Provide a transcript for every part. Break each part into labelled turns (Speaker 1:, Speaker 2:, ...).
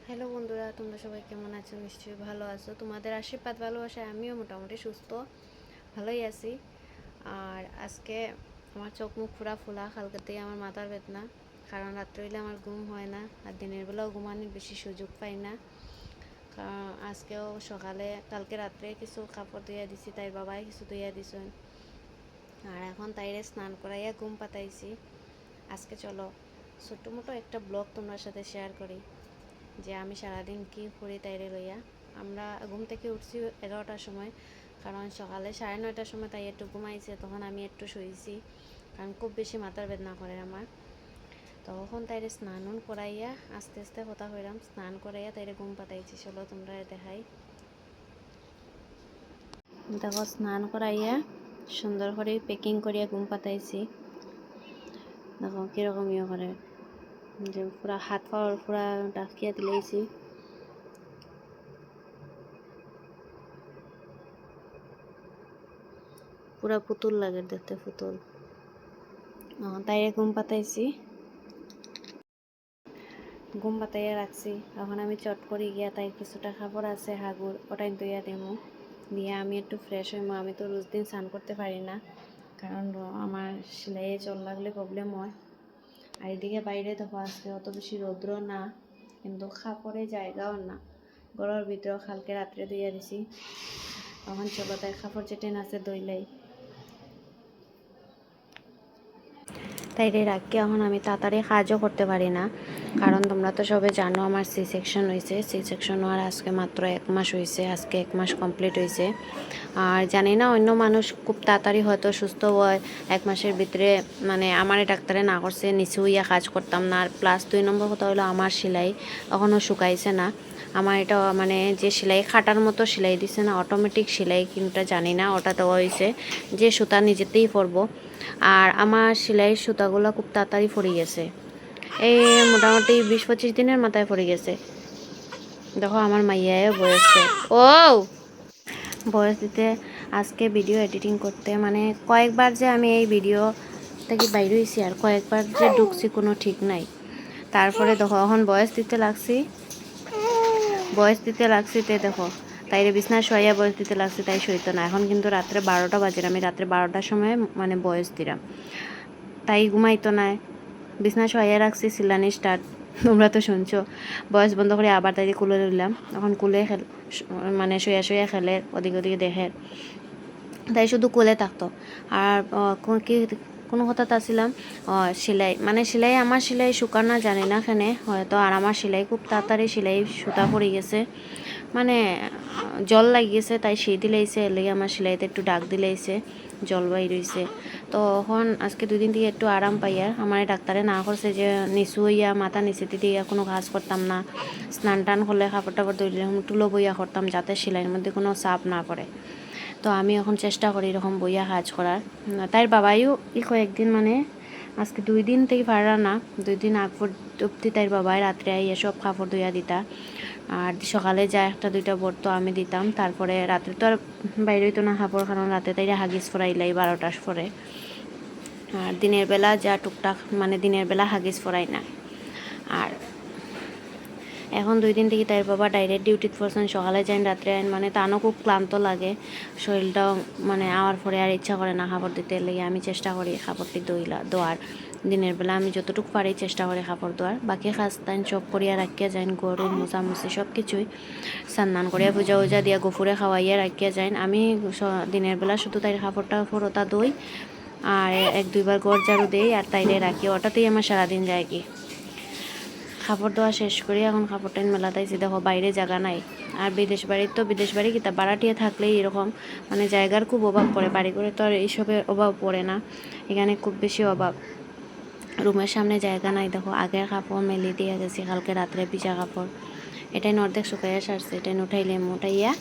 Speaker 1: Hello বন্ধুরা, তোমরা সবাই কেমন আছো? নিশ্চয়ই ভালো আছো। তোমাদের আশীর্বাদ ভালোবাসায় আমিও মোটামুটি সুস্থ, ভালোই আছি। আর আজকে আমার চোখ মুখ পুরা ফোলা, কালকেতেই আমার মাথার বেদনা, কারণ রাত্রে হইলে আমার ঘুম হয় না, আর দিনের বেলাও ঘুমানোর বেশি সুযোগ পাই না। কারণ আজকেও সকালে, কালকে রাত্রে কিছু কাপড় ধুইয়া দিছি, তাই বাবাই কিছু ধুইয়া দিছেন। আর এখন তাইরে স্নান করাইয়া ঘুম পাতাইছি। আজকে চলো ছোট্ট মোটো একটা ব্লগ তোমার সাথে শেয়ার করি, যে আমি সারাদিন কি করি তাইরে লইয়া। আমরা ঘুম থেকে উঠছি 11টার সময়, কারণ সকালে 9:30টার সময় তাই একটু ঘুমাইছে, তখন আমি একটু শুয়েছি, কারণ খুব বেশি মাথার বেদনা করে আমার। তখন তাইরে স্নান করাইয়া আস্তে আস্তে কথা হইলাম, স্নান করাইয়া তাইরে ঘুম পাতাইছি। চলো তোমরা দেখাই। দেখো, স্নান করাইয়া সুন্দর করে প্যাকিং করিয়া ঘুম পাতাইছি। দেখো কীরকম ইয়ে করে, যে পুরা হাত পাওয়ার পুরা ডাকিয়া দিলেইছি। পুরা পুতুল লাগে দেখতে, পুতুল। তাইরে ঘুম পাতাইছি, ঘুম পাতাইয়া রাখছি। এখন আমি চট করে গিয়া তাই কিছুটা কাপড় আছে হাগুর, ওটাই ধুইয়া দেবো, দিয়ে আমি একটু ফ্রেশ হইমো। আমি তো রোজ দিন স্নান করতে পারি না, কারণ আমার সেলাইয়ে জল লাগলে প্রবলেম হয়। আর এদিকে বাইরে দেখো আজকে অত বেশি রৌদ্র না, কিন্তু কাপড়ে জায়গাও না, ঘরের ভিতরেও কালকে রাত্রে ধুইয়া দিছি। এখন চলো তাই কাপড় যেটেন আছে ধুইলাই। তাই রে রাখি, এখন আমি তাড়াতাড়ি কাজও করতে পারি না, কারণ তোমরা তো সবাই জানো আমার সি সেকশন হয়েছে। সি সেকশন হওয়ার আজকে মাত্র 1 মাস হয়েছে, আজকে 1 মাস কমপ্লিট হয়েছে। আর জানি না অন্য মানুষ খুব তাড়াতাড়ি হয়তো সুস্থ হয় 1 মাসের ভিতরে, মানে আমার ডাক্তারে না করছে নিচে হইয়া কাজ করতাম না। আর প্লাস 2 নম্বর কথা হলো আমার সেলাই এখনও শুকাইছে না। আমার এটা মানে যে সেলাই খাটার মতো সেলাই দিছে না, অটোমেটিক সেলাই, কিন্তু জানি না ওটা দেওয়া হয়েছে যে সুতা নিজেতেই পরবো। আর আমার সেলাইয়ের সুতাগুলো খুব তাড়াতাড়ি পড়ে গেছে, এই মোটামুটি 20-25 দিনের মাথায় পড়ে গেছে। দেখো আমার মাইয়াও বয়সে ও বয়স দিতে আজকে ভিডিও এডিটিং করতে, মানে কয়েকবার যে আমি এই ভিডিও থেকে বাইরে হয়েছি, আর কয়েকবার যে ঢুকছি কোনো ঠিক নাই। তারপরে দেখো এখন বয়স দিতে লাগছি তে দেখো তাইরে বিছনা শোয়া বয়স দিতে লাগছে, তাই সইতো না। এখন কিন্তু রাত্রে 12টা বাজে, আমি রাত্রে 12টার সময় মানে বয়স দিলাম, তাই ঘুমাইতো না। বিছনা শোয়া রাখছি, সিলানি স্টার্ট, তোমরা তো শুনছো। বয়স বন্ধ করে আবার তাই কুলে দিলাম। এখন কুলে মানে শোয়া খেলে, ওদিকে ওদিকে দেখে, তাই শুধু কোলে থাকতো। আর কি কোনো কথাতে আসছিলাম, সেলাই, মানে সেলাই আমার সেলাই শুকানা জানি না এখানে হয়তো। আর আমার সেলাই খুব তাড়াতাড়ি সেলাই সুতা পড়ে গেছে, মানে জল লাগিয়েছে, তাই সেই দিলাইছে, এর লেগে আমার সেলাইতে একটু ডাক দিলাইছে, জল বাই রয়েছে। তো এখন আজকে 2 দিন থেকে একটু আরাম পাই। আর আমার ডাক্তারে না করছে যে নিচু হইয়া মাথা নিচে দিয়ে কোনো কাজ করতাম না, স্নান টান করলে কাপড় টাপড় ধরলে টুলো বইয়া করতাম, যাতে সেলাইয়ের মধ্যে কোনো চাপ না পড়ে। তো আমি এখন চেষ্টা করি এরকম বইয়া কাজ করার। তাই বাবাইও কয়েকদিন, মানে আজকে 2 দিন থেকে পারা না, 2 দিন আগ অব্দি তাই বাবাই রাত্রে আইয়া সব কাপড় ধুইয়া দিতা। আর সকালে যা 1-2টা বর্ত আমি দিতাম, তারপরে রাত্রে তো আর বাইরে হইতো না কাপড়, কারণ রাতে তাই হাগিস ফরাইলাই 12টার পরে। আর দিনের বেলা যা টুকটাক, মানে দিনের বেলা হাগিস ফরাই না। আর এখন 2 দিন থেকে তাই বাবা ডাইরেক্ট ডিউটিতে পড়ছেন, সকালে যান রাত্রে আইন, মানে তানও খুব ক্লান্ত লাগে শরীরটাও, মানে আওয়ার পরে আর ইচ্ছা করে না কাপড় দিতে লেগে। আমি চেষ্টা করি কাপড়টি দোয়ার, দিনের বেলা আমি যতটুকু পারি চেষ্টা করি কাপড় দোয়ার। বাকি কাজ তাই সব করিয়া রাখিয়া যাইন, গরু মোছামুছি সব কিছুই স্নান করিয়া পূজা উজা দিয়া গফুরে খাওয়াইয়া রাখিয়া যাইন। আমি দিনের বেলা শুধু তাই কাপড়টা ফোরতা দই, আর 1-2বার ঘর ঝাড়ু দেই, আর তাইরে রাখি, ওটাতেই আমার সারাদিন যায় কি। কাপড় ধোয়া শেষ করি, এখন কাপড়টা মেলাতাইছি। দেখো বাইরে জায়গা নাই, আর বিদেশ বাড়ি কিতা বাড়াটিয়ে থাকলেই এরকম, মানে জায়গার খুব অভাব পড়ে। বাড়ি করে তো আর এইসবের অভাব পড়ে না, এখানে খুব বেশি অভাব। রুমের সামনে জায়গা নাই। দেখো আগের কাপড় মেলে দিয়ে গেছি, কালকে রাত্রে ভিজা কাপড়, এটাই অর্ধেক শুকাইয়া সারছে, এটাই উঠাইয়া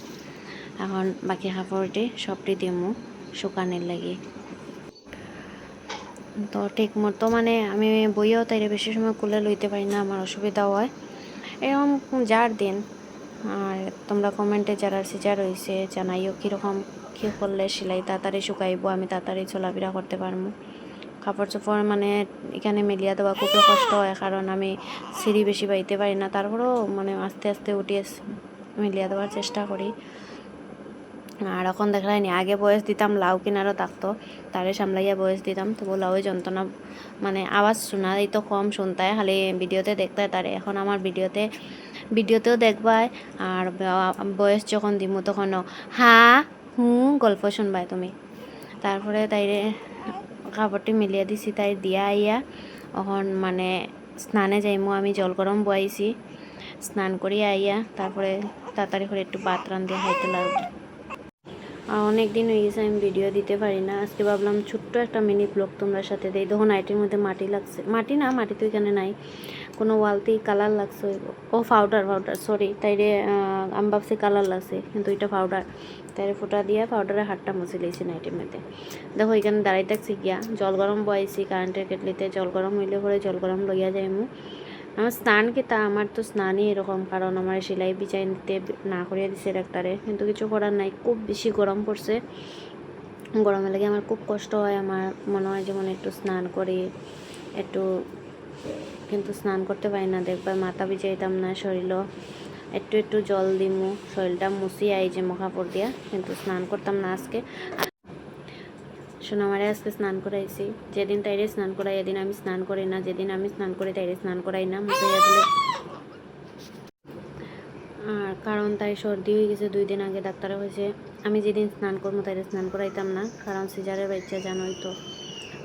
Speaker 1: এখন বাকি কাপড়টি সবটি দিমু শুকানোর লাগি। তো ঠিক মতো মানে আমি বইয়াও তাইরে বেশি সময় কুলে লইতে পারি না, আমার অসুবিধা হয় এরকম যার দিন। আর তোমরা কমেন্টে যারা সিজার রয়েছে জানাইও কীরকম কী করলে সেলাই তাড়াতাড়ি শুকাইব, আমি তাড়াতাড়ি চলাফেরা করতে পারবো। কাপড় চোপড় মানে এখানে মেলিয়া দেওয়া খুবই কষ্ট হয়, কারণ আমি সিঁড়ি বেশি বাইতে পারি না, তারপরেও মানে আস্তে আস্তে উঠিয়ে মেলিয়া দেওয়ার চেষ্টা করি। আর এখন দেখলাইনি, আগে বয়স দিতাম লাউ কিনারও থাকতো, তারে সামলাইয়া বয়স দিতাম, তবু লাউয়ে যন্ত্রণা মানে আওয়াজ শোনা এই তো কম শুনতায়, খালি ভিডিওতে দেখতায় তারে। এখন আমার ভিডিওতেও দেখবায়, আর বয়স যখন দিমু তখনও হ্যাঁ গল্প শুনবাই তুমি। তারপরে তাইরে কাপড়টি মিলিয়ে দিছি, তাই দিয়া আইয়া এখন মানে স্নানে যাইমু। আমি জল গরম বয়াইছি, স্নান করিয়া আইয়া তারপরে তাড়াতাড়ি করে একটু ভাত রান্ধিয়া খাইতে লাগবো। আর অনেক দিন হয়ে গেছে আমি ভিডিও দিতে পারি না, আজকে ভাবলাম ছোট্ট একটা মিনি ব্লগ তোমরা সাথে দেই। দেখো নাইটের মধ্যে মাটি লাগছে, মাটি না, মাটি তো এখানে নাই, কোনো ওয়ালতেই কালার লাগছে। ও পাউডার সরি, তাইরে আমি ভাবছি কালার লাগছে, কিন্তু এটা পাউডার। তাইরে ফোটা দিয়া পাউডারে হাতটা মুছে লিয়েছি নাইটের মধ্যে। দেখো এখানে দাঁড়াই থাকছি গিয়া, জল গরম বয়াইছি কারেন্টের কেটলিতে, জল গরম হইলে পরে জল গরম লইয়া যাইমু। আমার স্নান কি তা, আমার তো স্নানই এরকম, কারণ আমার সেলাই বিছাই নিতে না করিয়া দিছে ডাক্তারে, কিন্তু কিছু করার নাই, খুব বেশি গরম পড়ছে। গরমে লাগে আমার খুব কষ্ট হয়, আমার মনে হয় যেমন একটু স্নান করি একটু, কিন্তু স্নান করতে পারি না। দেখবা মাথা ভিজাইতাম না, শরীরও একটু একটু জল দিমু, শরীরটা মুছি আই যে কাপড় দিয়া, কিন্তু স্নান করতাম না আজকে। সোনামারে আজকে স্নান করাইছি, যেদিন তাইরে স্নান করাই এদিন আমি স্নান করি না, যেদিন আমি স্নান করি তাইরে স্নান করাই না, মুছাইয়া দিলে। আর কারণ তাই সর্দি হয়ে গেছে 2 দিন আগে, ডাক্তারে হয়েছে আমি যেদিন স্নান করবো তাইরে স্নান করাইতাম না, কারণ সিজারের বাচ্চা জানোই তো,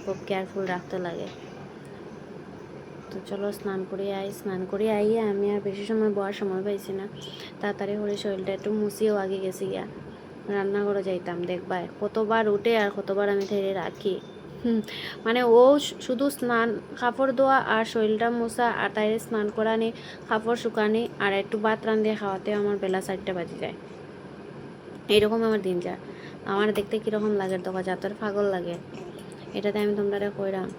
Speaker 1: খুব কেয়ারফুল রাখতে লাগে। তো চলো স্নান করে আইয়া আমি আর বেশি সময় বয়ার সময় পাইছি না, তাড়াতাড়ি করে শরীরটা একটু মুছিয়েও আগে গেছি গিয়া রান্নাঘরে যাইতাম। দেখবাই কতবার উঠে আর কতবার আমি থেরে রাখি। মানে ও শুধু স্নান কাপড় ধোয়া আর শরীরটা মোছা আর তাইরে স্নান করানি, কাপড় শুকানি আর একটু ভাত রান্ধিয়ে খাওয়াতে আমার বেলা 4টা বাজে যায়। এইরকম আমার দিন যায়। আমার দেখতে কীরকম লাগে দেখা যায়, তোর পাগল লাগে। এটাতে আমি তোমরা কইরাম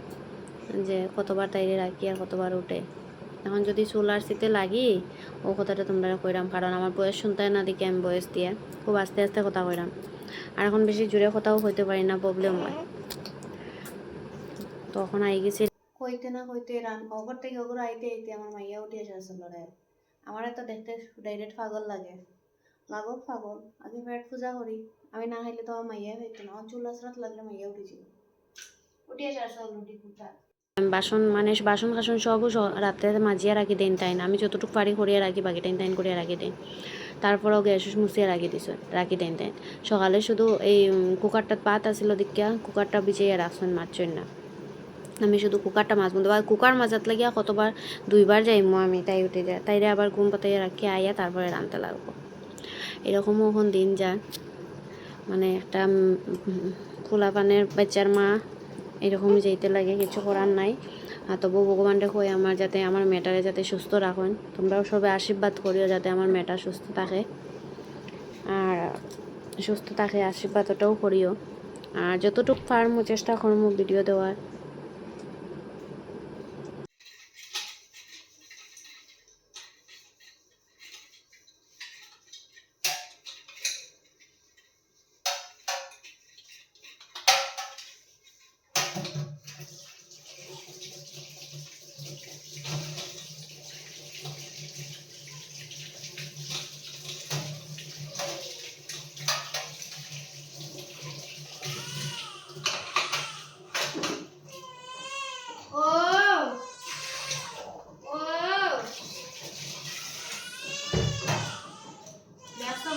Speaker 1: যে কতবার তাইরে রাখি আর কতবার উঠে। এখন যদি চুলার শীতে লাগি ও কথাটা তোমরা কইরাম, কারণ আমার বয়স শুনতে না দেখি আমি বয়স দিয়ে খুব আস্তে আস্তে কথা কইরাম, আর এখন বেশি জোরে কথাও হইতে পারি না, প্রবলেম হয়। তখন আই গেছি কইতে না কইতে রান অগর থেকে অগর আইতে আইতে আমার মাইয়া উঠে আসে লড়াই। আমার তো দেখতে ডাইরেক্ট পাগল লাগে, লাগো পাগল। আগে পেট পূজা করি, আমি না খাইলে তো আমার মাইয়া হইতো না, চুল আসরাত লাগলে মাইয়া উঠেছিল, উঠে আসে রুটি কুটা। বাসন কাসন সবও রাত্রে মাজিয়া রাখি দেন, তাই না আমি যতটুকু পারি করিয়া রাখি, বাকি টাইম টাইম করিয়া রাখি দেন। তারপরেও গ্যাস মুছিয়া রাখি দেন তাই। সকালে শুধু এই কুকারটা পাত আসিল দেখিয়া কুকারটা বিছিয়ে রাখছেন, মারছেন না। আমি শুধু কুকারটা মাছ বন্ধু, কুকার মাজাত লাগিয়া কতবার 2বার যাইমো আমি, তাই উঠে যায়, তাইরে আবার ঘুম পাতাইয়া রাখি আইয়া তারপরে রাঁধতে লাগবো। এরকমও এখন দিন যায়, মানে একটা খোলা পানের বাচ্চার মা এরকমই যাইতে লাগে, কিছু করার নাই। তবু ভগবানটা কই আমার যাতে আমার মেয়েটারে যাতে সুস্থ রাখুন, তোমরাও সবাই আশীর্বাদ করিও যাতে আমার মেয়েটা সুস্থ থাকে, আর সুস্থ থাকে আশীর্বাদটাও করিও। আর যতটুকু পারমু চেষ্টা করমু ভিডিও দেওয়ার।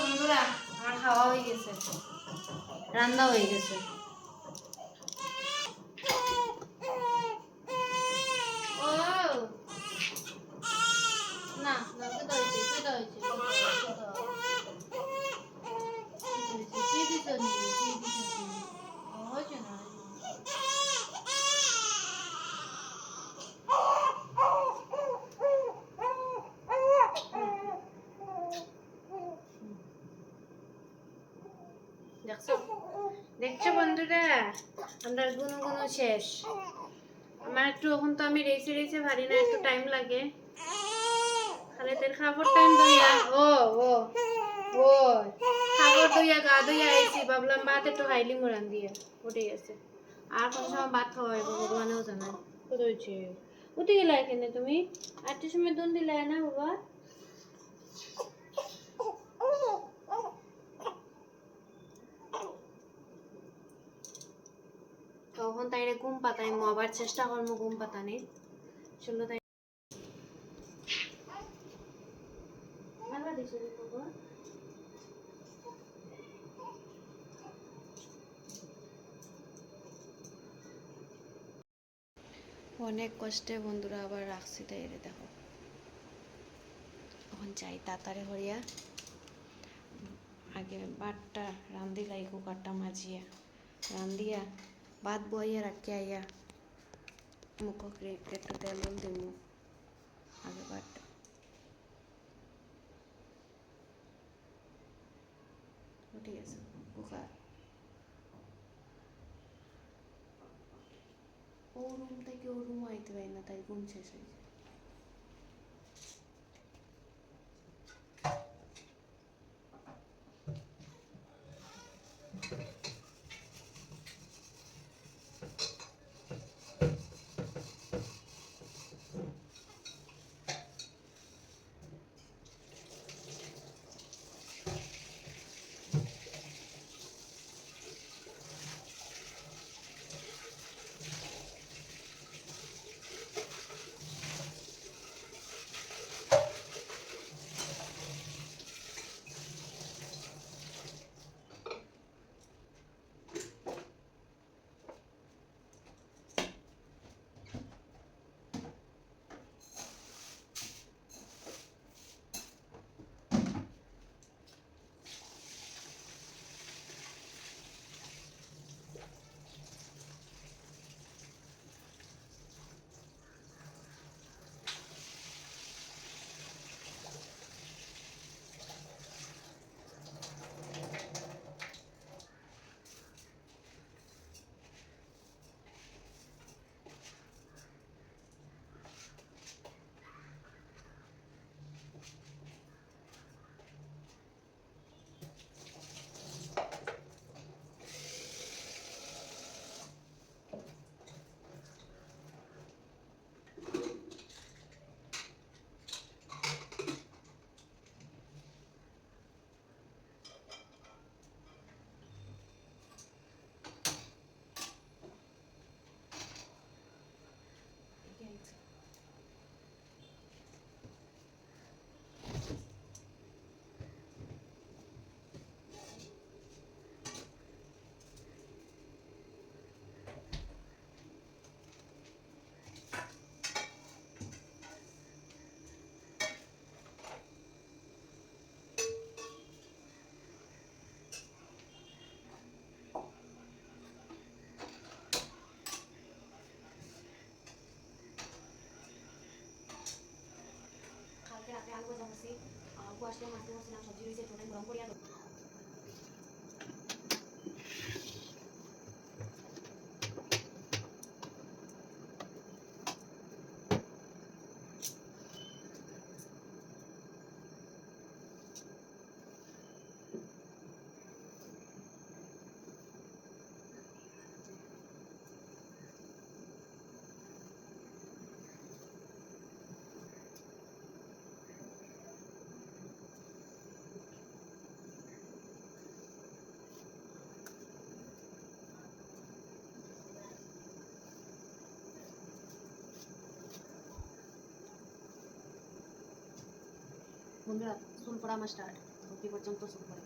Speaker 1: বন্ধুরা আমার খাওয়া হয়ে গেছে, রান্না হয়ে গেছে। দেখছো বন্ধুরা আমরা গুনো গুনো শেষ। আমার একটু এখন তো আমি রেসে ভারি না, একটু টাইম লাগে। খালি তোর খাবার টাইম দইয়া ও খাবার দইয়া গা দইয়া আইছি, ভাবলাম ভাত একটু হাইলি মুরান দিয়ে উঠে গেছে। আর কোন সময় ভাত খাওয়াই ভগবানেও জানে কত হয়েছে উঠে গেলে এখানে তুমি 8টার সময় দন দিলে না বাবা তখন তাইরে ঘুম পাতাই আবার চেষ্টা করবো ঘুম পাতানি চলো তাই অনেক কষ্টে বন্ধুরা আবার রাখছি তাই দেখো এখন চাই তাড়াতাড়ি হরিয়া আগে ভাতটা রান্ধিলাই কুকারটা মাজিয়া রান্ধিয়া ভাত বইয়া রাখি আইয়া মুখ একটু তেল দিব আগে ভাতটা ঠিক আছে কুকার ও রুম থেকে ও রুম আইতে পারি না তাই ঘুম শেষ হয়ে যায় আলু ভাজা করছি আলু আসলে মাছতে বলছিলাম সবজি রয়েছে টোটাল গরম করিয়া বন্ধুরা চুল পড়া আমার স্টার্ট অব্দি পর্যন্ত চুল পড়ে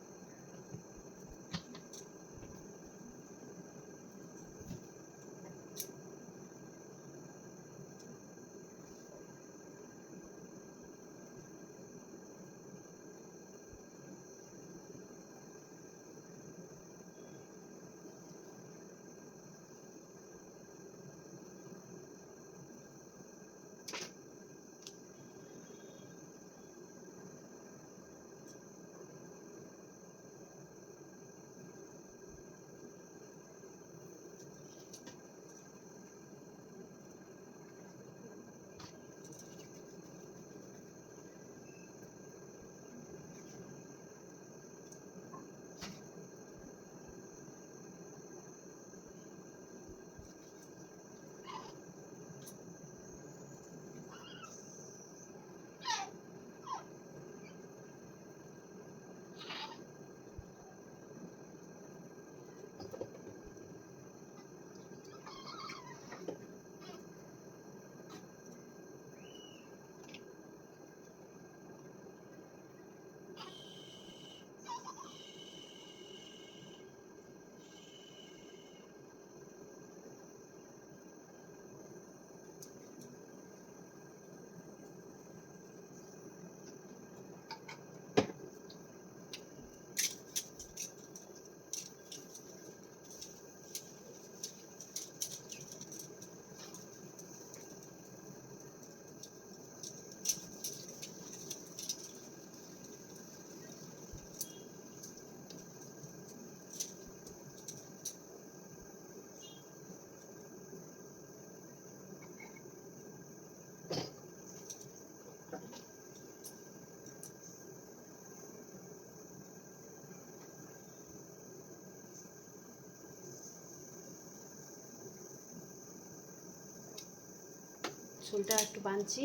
Speaker 1: চুলটা একটু বাঁধছি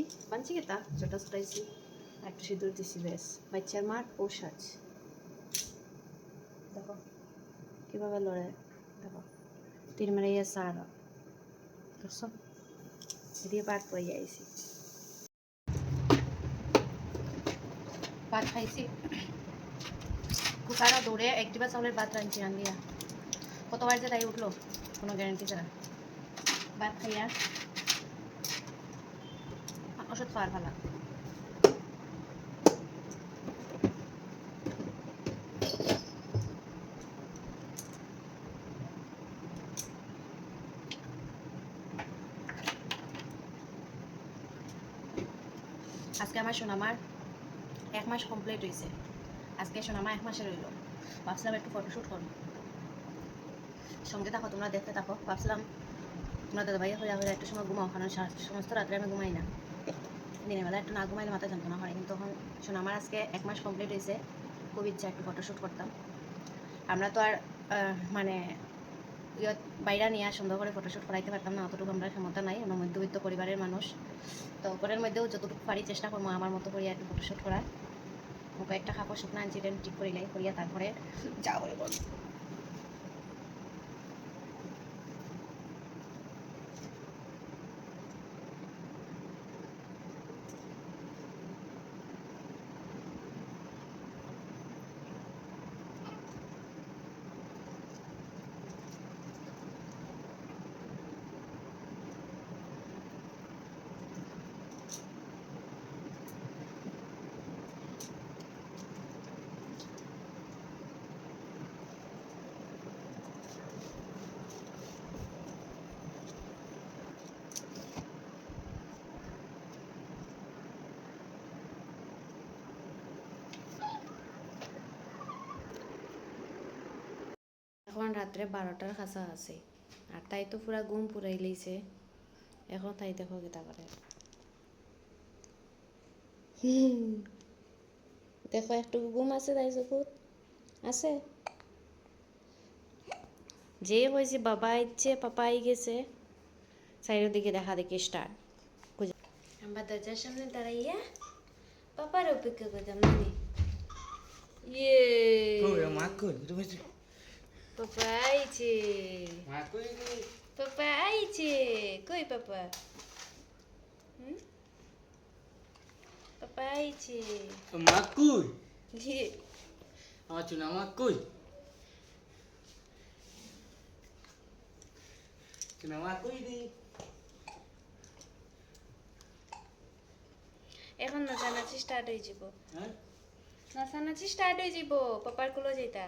Speaker 1: কি তা ছোটা ছোটাইছি আর একটু সিঁদুর দিছি ব্যাস বাচ্চার মার পোষাজ দেখো কীভাবে লড়ে দেখো তীর মেরে ইয়ে সারা দেখছো দিয়ে পাট পড়ে আইছি ভাত খাইছি কুকারও দৌড়ে এক ডিবা চাউলের ভাত রাঁধছি রান্ধিয়া কতবার যে তাই উঠলো কোনো গ্যারান্টি ছাড়া ভাত খাইয়া ওষুধ খাওয়ার ভালো আজকে আমার সোনামার 1 মাস কমপ্লিট হয়েছে আজকে সোনামা 1 মাসে রইল ভাবছিলাম একটু ফটোশ্যুট করবো সঙ্গে থাকো তোমরা দেখতে থাকো ভাবছিলাম তোমরা দাদা ভাইয়া হইয়া হইয়া একটু সময় ঘুমাও কারণ সমস্ত রাত্রে আমি ঘুমাই না দিনের বেলা একটু না ঘুমাইলে মাথা যন্ত্রণা হয় কিন্তু তখন সোনামার আজকে 1 মাস কমপ্লিট হয়েছে খুব ইচ্ছা একটু ফটোশ্যুট করতাম আমরা তো আর মানে বাইরে নিয়ে সুন্দর করে ফটোশ্যুট করাইতে পারতাম না অতটুকু আমরা ক্ষমতা নাই আমরা মধ্যবিত্ত পরিবারের মানুষ তো ঘরের মধ্যেও যতটুকু পারি চেষ্টা করবো আমার মতো করিয়া একটু ফটোশ্যুট করার মুখে একটা কাপড় শুকনা ইনসিডেন্ট ঠিক করিলাই করিয়া তারপরে যা করে বল এখন রাত্রে 12টার কাছা আছে আর তাই তো পুরা ঘুম পুরাই লইছে এখন তাই দেখো কেতা করে দেখো একটু ঘুম আছে তাই চকুত আছে যে হয়েছে বাবা আইছে পাপা আই গেছে সাইডের দিকে দেখা দেখি স্টার্ট আমরা দরজার সামনে দাঁড়াইয়া পাপার অপেক্ষা করতাম নানি ইয়ে পাপা আইছে পাপা আইছে কই পাপা পাপা আইছে
Speaker 2: মাকুই
Speaker 1: ইয়ে
Speaker 2: আমার চুনা মাকুই চুনা মাকুই দি
Speaker 1: এখন নাচানাচি স্টার্ট হয়ে যাব
Speaker 2: হ্যাঁ
Speaker 1: নাচানাচি স্টার্ট হয়ে যাব পাপার কুলো যেটা